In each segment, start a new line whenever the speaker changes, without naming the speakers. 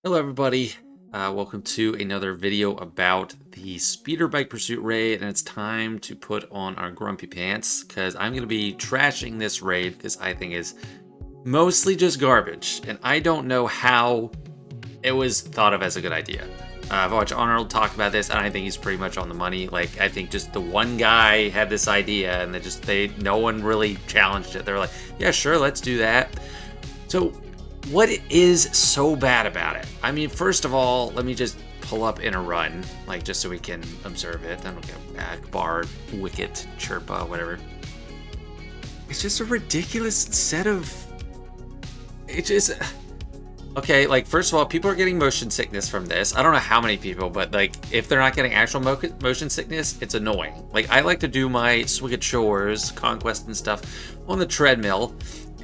Hello everybody, welcome to another video about the Speederbike Pursuit raid, and it's time to put on our grumpy pants because I'm going to be trashing this raid because I think is mostly just garbage, and I don't know how it was thought of as a good idea. I've watched Arnold talk about this, and I think he's pretty much on the money. Like, I think just the one guy had this idea, and no one really challenged it. They were like, yeah, sure, let's do that. So what is so bad about it? I mean, first of all, let me just pull up in a run, like just so we can observe it. I don't get back, bar, wicket, chirpa, whatever. It's just a ridiculous set of. It just. Okay, like, first of all, people are getting motion sickness from this. I don't know how many people, but, like, if they're not getting actual motion sickness, it's annoying. Like, I like to do my SWGOH chores, conquest and stuff on the treadmill,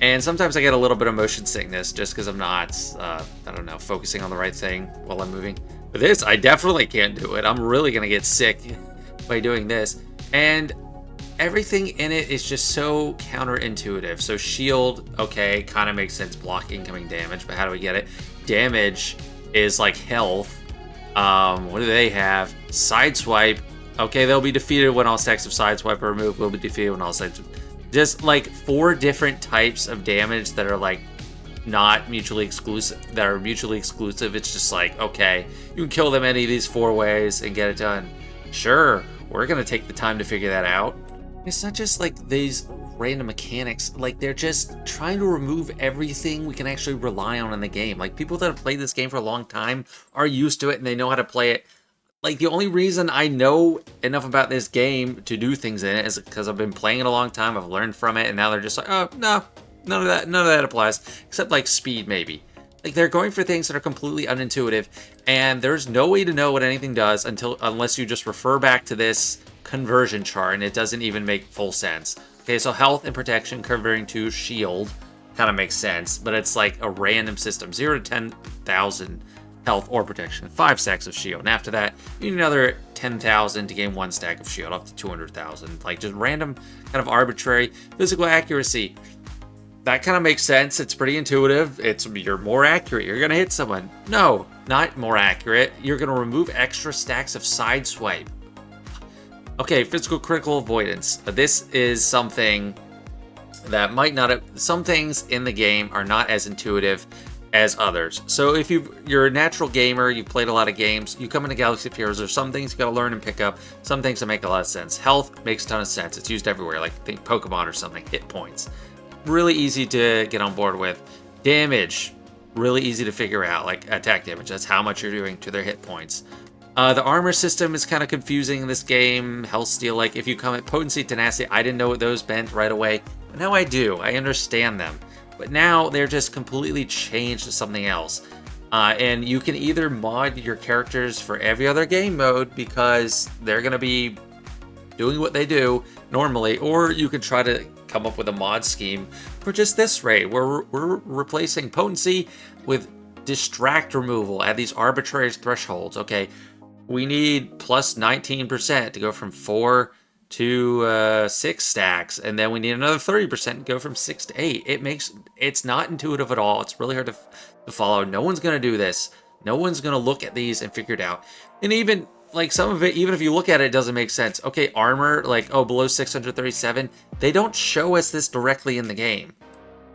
and sometimes I get a little bit of motion sickness just because I'm not, I don't know, focusing on the right thing while I'm moving. But this, I definitely can't do it. I'm really going to get sick by doing this. And everything in it is just so counterintuitive. So shield, okay, kind of makes sense, block incoming damage, but how do we get it? Damage is like health. What do they have? Sideswipe, okay, they'll be defeated when all stacks of sideswipe are removed. Will be defeated when all stacks. Just like 4 different types of damage that are like not mutually exclusive. That are mutually exclusive. It's just like, okay, you can kill them any of these 4 ways and get it done. Sure, we're gonna take the time to figure that out. It's not just like these random mechanics, like they're just trying to remove everything we can actually rely on in the game. Like, people that have played this game for a long time are used to it and they know how to play it. Like, the only reason I know enough about this game to do things in it is because I've been playing it a long time, I've learned from it, and now they're just like, oh, no, none of that applies, except like speed maybe. Like, they're going for things that are completely unintuitive, and there's no way to know what anything does unless you just refer back to this conversion chart, and it doesn't even make full sense. Okay, so health and protection converting to shield kind of makes sense, but it's like a random system. 0 to 10,000 health or protection, 5 stacks of shield, and after that you need another 10,000 to gain 1 stack of shield, up to 200,000. Like, just random, kind of arbitrary. Physical accuracy, that kind of makes sense. It's pretty intuitive. You're more accurate, you're gonna hit someone. No, not more accurate, you're gonna remove extra stacks of sideswipe. Okay, physical critical avoidance. This is something that might not have. Some things in the game are not as intuitive as others. So if you're a natural gamer, you've played a lot of games, you come into Galaxy of Heroes, there's some things you gotta learn and pick up, some things that make a lot of sense. Health makes a ton of sense. It's used everywhere, like think Pokemon or something. Hit points. Really easy to get on board with. Damage, really easy to figure out, like attack damage. That's how much you're doing to their hit points. The armor system is kind of confusing in this game. Health steal, like if you come at potency, tenacity, I didn't know what those meant right away, but now I do. I understand them. But now they're just completely changed to something else. And you can either mod your characters for every other game mode because they're going to be doing what they do normally, or you can try to come up with a mod scheme for just this raid. We're replacing potency with distract removal at these arbitrary thresholds. Okay, we need plus 19% to go from 4 to 6 stacks, and then we need another 30% to go from 6 to 8. It's not intuitive at all. It's really hard to follow. No one's gonna do this. No one's gonna look at these and figure it out. And even like some of it, even if you look at it, it doesn't make sense. Okay, armor, like, oh, below 637, they don't show us this directly in the game.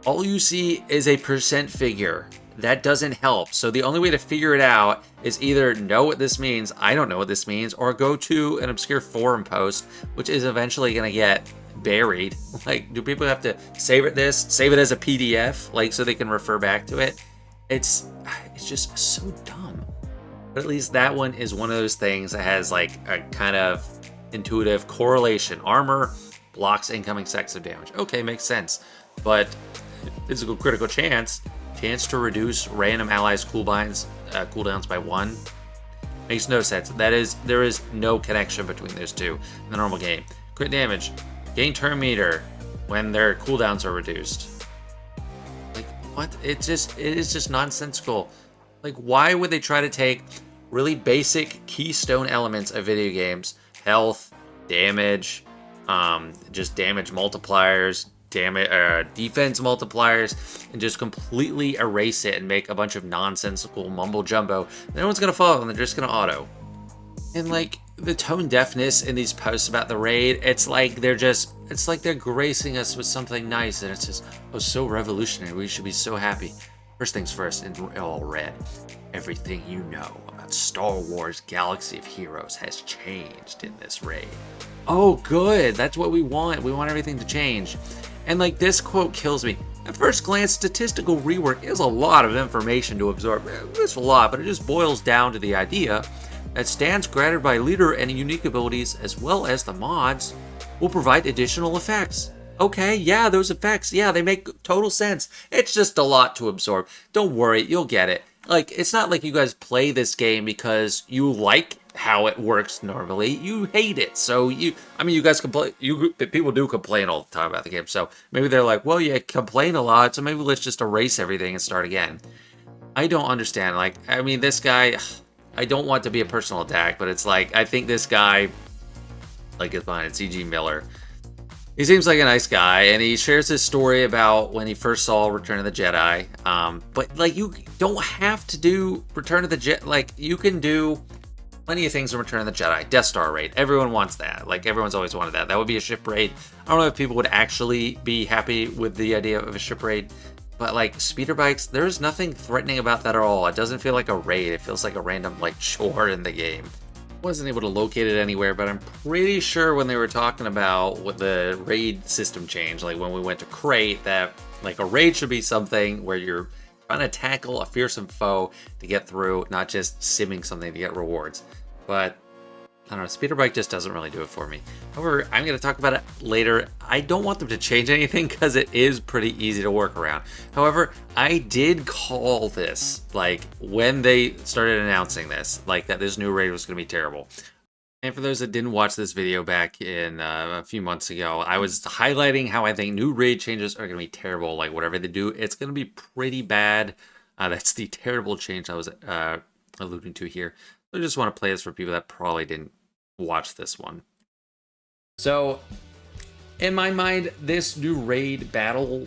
All you see is a percent figure. That doesn't help. So the only way to figure it out is either know what this means, I don't know what this means, or go to an obscure forum post, which is eventually going to get buried. Like, do people have to save it as a PDF, like, so they can refer back to it? It's just so dumb. But at least that one is one of those things that has like a kind of intuitive correlation. Armor blocks incoming stacks of damage. Okay, makes sense. But physical critical chance to reduce random allies' cooldowns by 1 makes no sense. There is no connection between those two in the normal game. Crit damage, gain turn meter when their cooldowns are reduced. Like, what? It is just nonsensical. Like, why would they try to take really basic keystone elements of video games, health, damage, just damage multipliers, defense multipliers and just completely erase it and make a bunch of nonsensical mumbo jumbo, no one's gonna follow and they're just gonna auto. And like the tone deafness in these posts about the raid, it's like they're gracing us with something nice, and it's just, oh, so revolutionary. We should be so happy. First things first, in all red, everything you know about Star Wars Galaxy of Heroes has changed in this raid. Oh, good. That's what we want. We want everything to change. And like this quote kills me. At first glance, statistical rework is a lot of information to absorb. It's a lot, but it just boils down to the idea that stands granted by leader and unique abilities, as well as the mods, will provide additional effects. Okay, yeah, those effects, yeah, they make total sense. It's just a lot to absorb. Don't worry, you'll get it. Like, it's not like you guys play this game because you like how it works normally. You hate it. So you guys complain. People do complain all the time about the game. So maybe they're like, well, you complain a lot, so maybe let's just erase everything and start again. I don't understand. Like, I mean, this guy, I don't want to be a personal attack, but it's like, I think this guy, like his mine, CG Miller, he seems like a nice guy, and he shares his story about when he first saw Return of the Jedi. But like, you don't have to do Return of the Jedi. Like, you can do plenty of things in Return of the Jedi. Death Star raid. Everyone wants that. Like, everyone's always wanted that. That would be a ship raid. I don't know if people would actually be happy with the idea of a ship raid. But like speeder bikes, there's nothing threatening about that at all. It doesn't feel like a raid. It feels like a random like chore in the game. Wasn't able to locate it anywhere, but I'm pretty sure when they were talking about what the raid system change, like when we went to crate, that like a raid should be something where you're trying to tackle a fearsome foe to get through, not just simming something to get rewards. But I don't know, Speederbike just doesn't really do it for me. However, I'm going to talk about it later. I don't want them to change anything because it is pretty easy to work around. However, I did call this, like, when they started announcing this, like, that this new raid was going to be terrible. And for those that didn't watch this video back in a few months ago, I was highlighting how I think new raid changes are going to be terrible. Like, whatever they do, it's going to be pretty bad. That's the terrible change I was alluding to here. So I just want to play this for people that probably didn't watch this one. So in my mind, this new raid battle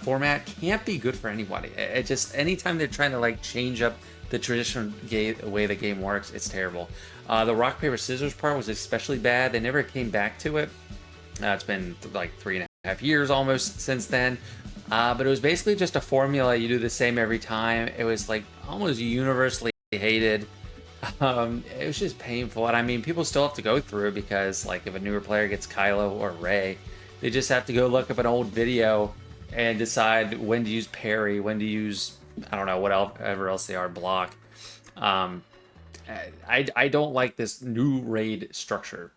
format can't be good for anybody. It just, anytime they're trying to like change up the traditional way the game works, it's terrible. The rock paper scissors part was especially bad. They never came back to it. It's been like 3.5 years almost since then. But it was basically just a formula. You do the same every time. It was like almost universally hated. It was just painful, and I mean, people still have to go through, because like if a newer player gets Kylo or Rey, they just have to go look up an old video and decide when to use parry, when to use, I don't know, whatever else they are, block. I don't like this new raid structure.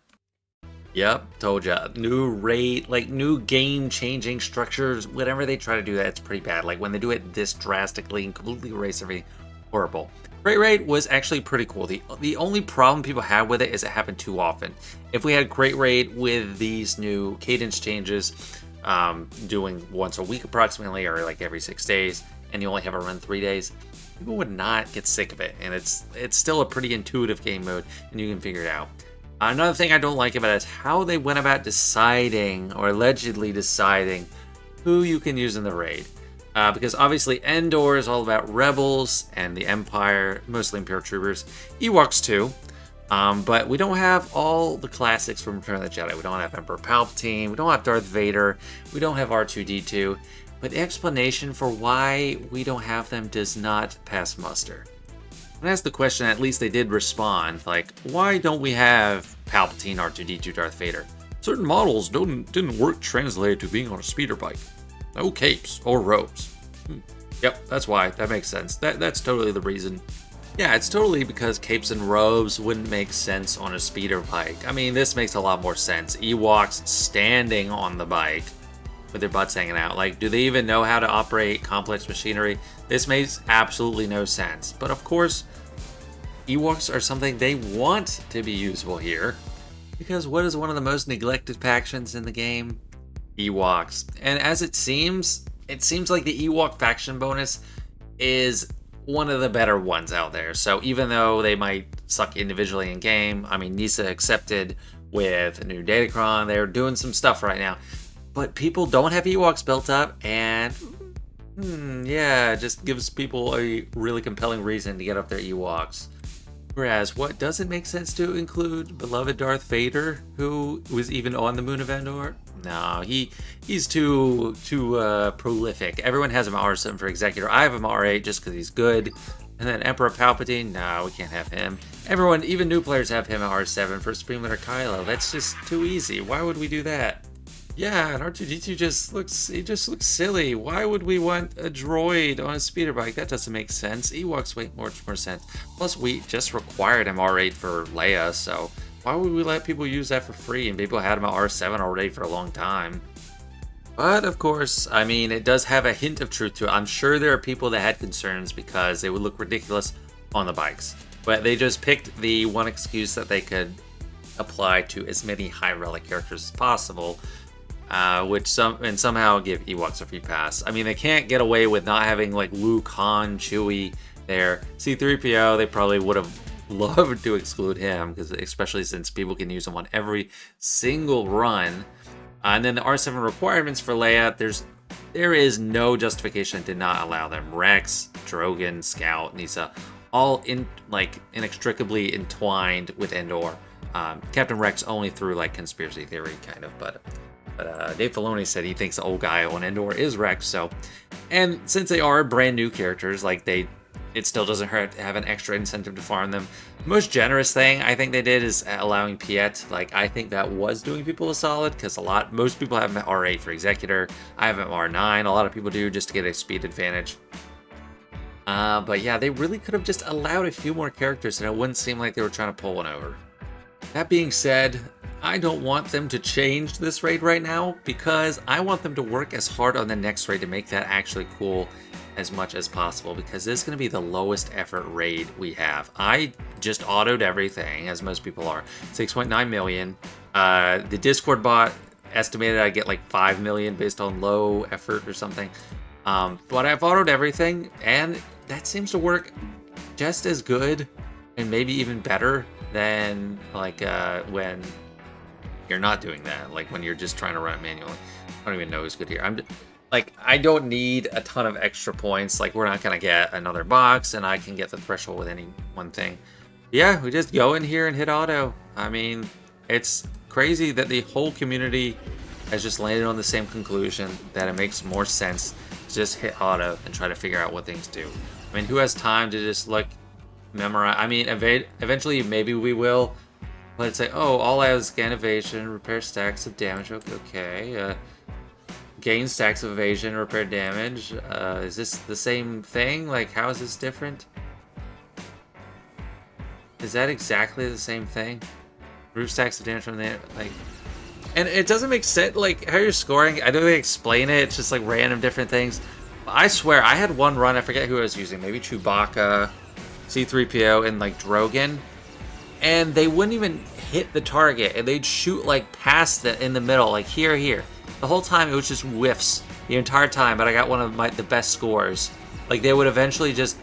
Yep, told ya. New raid, like new game-changing structures, whenever they try to do that, it's pretty bad. Like when they do it this drastically and completely erase everything, horrible. Crate raid was actually pretty cool. The only problem people have with it is it happened too often. If we had crate raid with these new cadence changes, doing once a week approximately, or like every 6 days, and you only have a run 3 days, people would not get sick of it. And it's still a pretty intuitive game mode, and you can figure it out. Another thing I don't like about it is how they went about deciding, or allegedly deciding, who you can use in the raid. Because obviously Endor is all about rebels and the Empire, mostly Imperial troopers, Ewoks too, but we don't have all the classics from Return of the Jedi. We don't have Emperor Palpatine, we don't have Darth Vader, we don't have R2-D2, but the explanation for why we don't have them does not pass muster. When I asked the question, at least they did respond, like, why don't we have Palpatine, R2-D2, Darth Vader? Certain models didn't work translated to being on a speeder bike. No capes or robes. Yep, that's why. That makes sense. That's totally the reason. Yeah, it's totally because capes and robes wouldn't make sense on a speeder bike. I mean, this makes a lot more sense. Ewoks standing on the bike with their butts hanging out. Like, do they even know how to operate complex machinery? This makes absolutely no sense. But of course, Ewoks are something they want to be usable here. Because what is one of the most neglected factions in the game? Ewoks. And as it seems like the Ewok faction bonus is one of the better ones out there. So even though they might suck individually in game, I mean, Nisa accepted with a new Datacron, they're doing some stuff right now. but people don't have Ewoks built up, and yeah, it just gives people a really compelling reason to get up their Ewoks. Whereas, what doesn't make sense to include beloved Darth Vader, who was even on the moon of Endor? No, he's too prolific. Everyone has him at R7 for Executor. I have him at R8 just because he's good. And then Emperor Palpatine, no, we can't have him. Everyone, even new players, have him at R7 for Supreme Leader Kylo. That's just too easy. Why would we do that? Yeah, and R2-D2 just looks silly. Why would we want a droid on a speeder bike? That doesn't make sense. Ewoks make much more sense. Plus, we just required him R8 for Leia, so why would we let people use that for free? And people had him at R7 already for a long time. But, of course, I mean, it does have a hint of truth to it. I'm sure there are people that had concerns because they would look ridiculous on the bikes. But they just picked the one excuse that they could apply to as many high relic characters as possible. Which somehow give Ewoks a free pass. I mean, they can't get away with not having like Luke, Han, Chewie there. C-3PO, they probably would have loved to exclude him, because especially since people can use him on every single run. And then the R7 requirements for Leia, there is no justification to not allow them. Rex, Drogon, Scout, Nisa, all inextricably entwined with Endor. Captain Rex only through like conspiracy theory kind of, but Dave Filoni said he thinks the old guy on Endor is Rex. So, and since they are brand new characters, like it still doesn't hurt to have an extra incentive to farm them. The most generous thing I think they did is allowing Piet. Like, I think that was doing people a solid, because most people have him at R8 for Executor. I have him at R9. A lot of people do, just to get a speed advantage. But yeah, they really could have just allowed a few more characters, and it wouldn't seem like they were trying to pull one over. That being said, I don't want them to change this raid right now, because I want them to work as hard on the next raid to make that actually cool as much as possible, because this is going to be the lowest effort raid we have. I just autoed everything, as most people are. 6.9 million. The Discord bot estimated I get like 5 million based on low effort or something. But I've autoed everything, and that seems to work just as good and maybe even better than like when you're not doing that, like when you're just trying to run it manually. I don't even know who's good here. I don't need a ton of extra points. Like, we're not gonna get another box, and I can get the threshold with any one thing. Yeah, we just go in here and hit auto. I mean, it's crazy that the whole community has just landed on the same conclusion, that it makes more sense to just hit auto and try to figure out what things do. I mean, who has time to just like memorize? I mean, eventually maybe we will. But it's like, oh, all out scan evasion, repair stacks of damage. Okay. Gain stacks of evasion, repair damage. Is this the same thing? Like, how is this different? Is that exactly the same thing? Roof stacks of damage from the like, and it doesn't make sense. Like, how you're scoring, I don't really explain it. It's just like random different things. I swear, I had one run. I forget who I was using. Maybe Chewbacca, C-3PO, and like Drogon. And they wouldn't even hit the target, and they'd shoot like past it in the middle, like here. The whole time it was just whiffs the entire time, but I got one of the best scores. Like, they would eventually just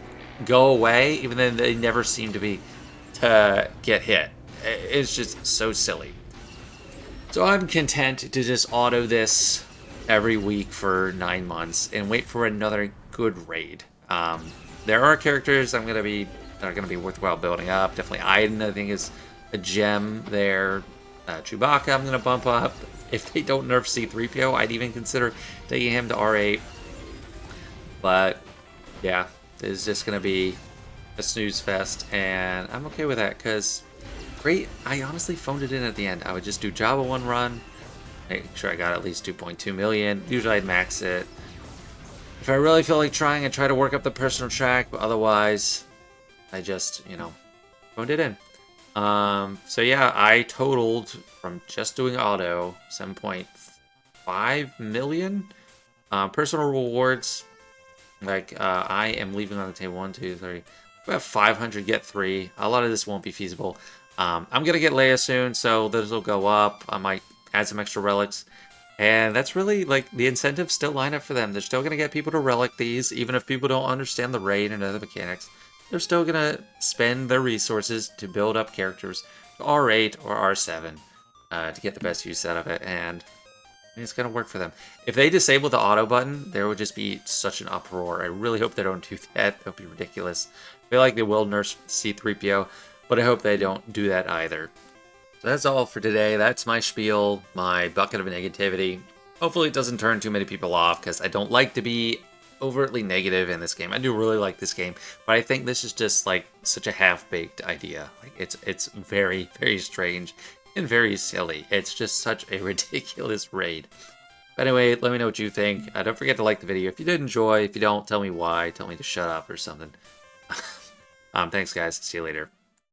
go away, even though they never seemed to get hit. It's just so silly. So I'm content to just auto this every week for 9 months and wait for another good raid. There are characters that are going to be worthwhile building up. Definitely Iden, I think, is a gem there. Chewbacca, I'm going to bump up. If they don't nerf C-3PO, I'd even consider taking him to R8. But yeah, it's just going to be a snooze fest, and I'm okay with that, because I honestly phoned it in at the end. I would just do Jabba one run, make sure I got at least 2.2 million. Usually I'd max it. If I really feel like trying, I try to work up the personal track, but otherwise I just, phoned it in. So yeah, I totaled from just doing auto 7.5 million. Personal rewards, like I am leaving on the table 1, 2, 3. About 500, get 3. A lot of this won't be feasible. I'm gonna get Leia soon, so those will go up. I might add some extra relics, and that's really like the incentives still line up for them. They're still gonna get people to relic these, even if people don't understand the raid and other mechanics. They're still going to spend their resources to build up characters to R8 or R7 to get the best use out of it. And It's gonna work for them. If they disable the auto button, there would just be such an uproar. I really hope they don't do that. That would be ridiculous. I feel like they will nerf C-3PO, but I hope they don't do that either. So that's all for today. That's my spiel, my bucket of negativity. Hopefully it doesn't turn too many people off, because I don't like to be overtly negative in this game. I do really like this game, but I think this is just like such a half-baked idea. Like it's very, very strange and very silly. It's just such a ridiculous raid. But anyway, let me know what you think. Don't forget to like the video if you did enjoy. If you don't, tell me why. Tell me to shut up or something. Thanks guys. See you later.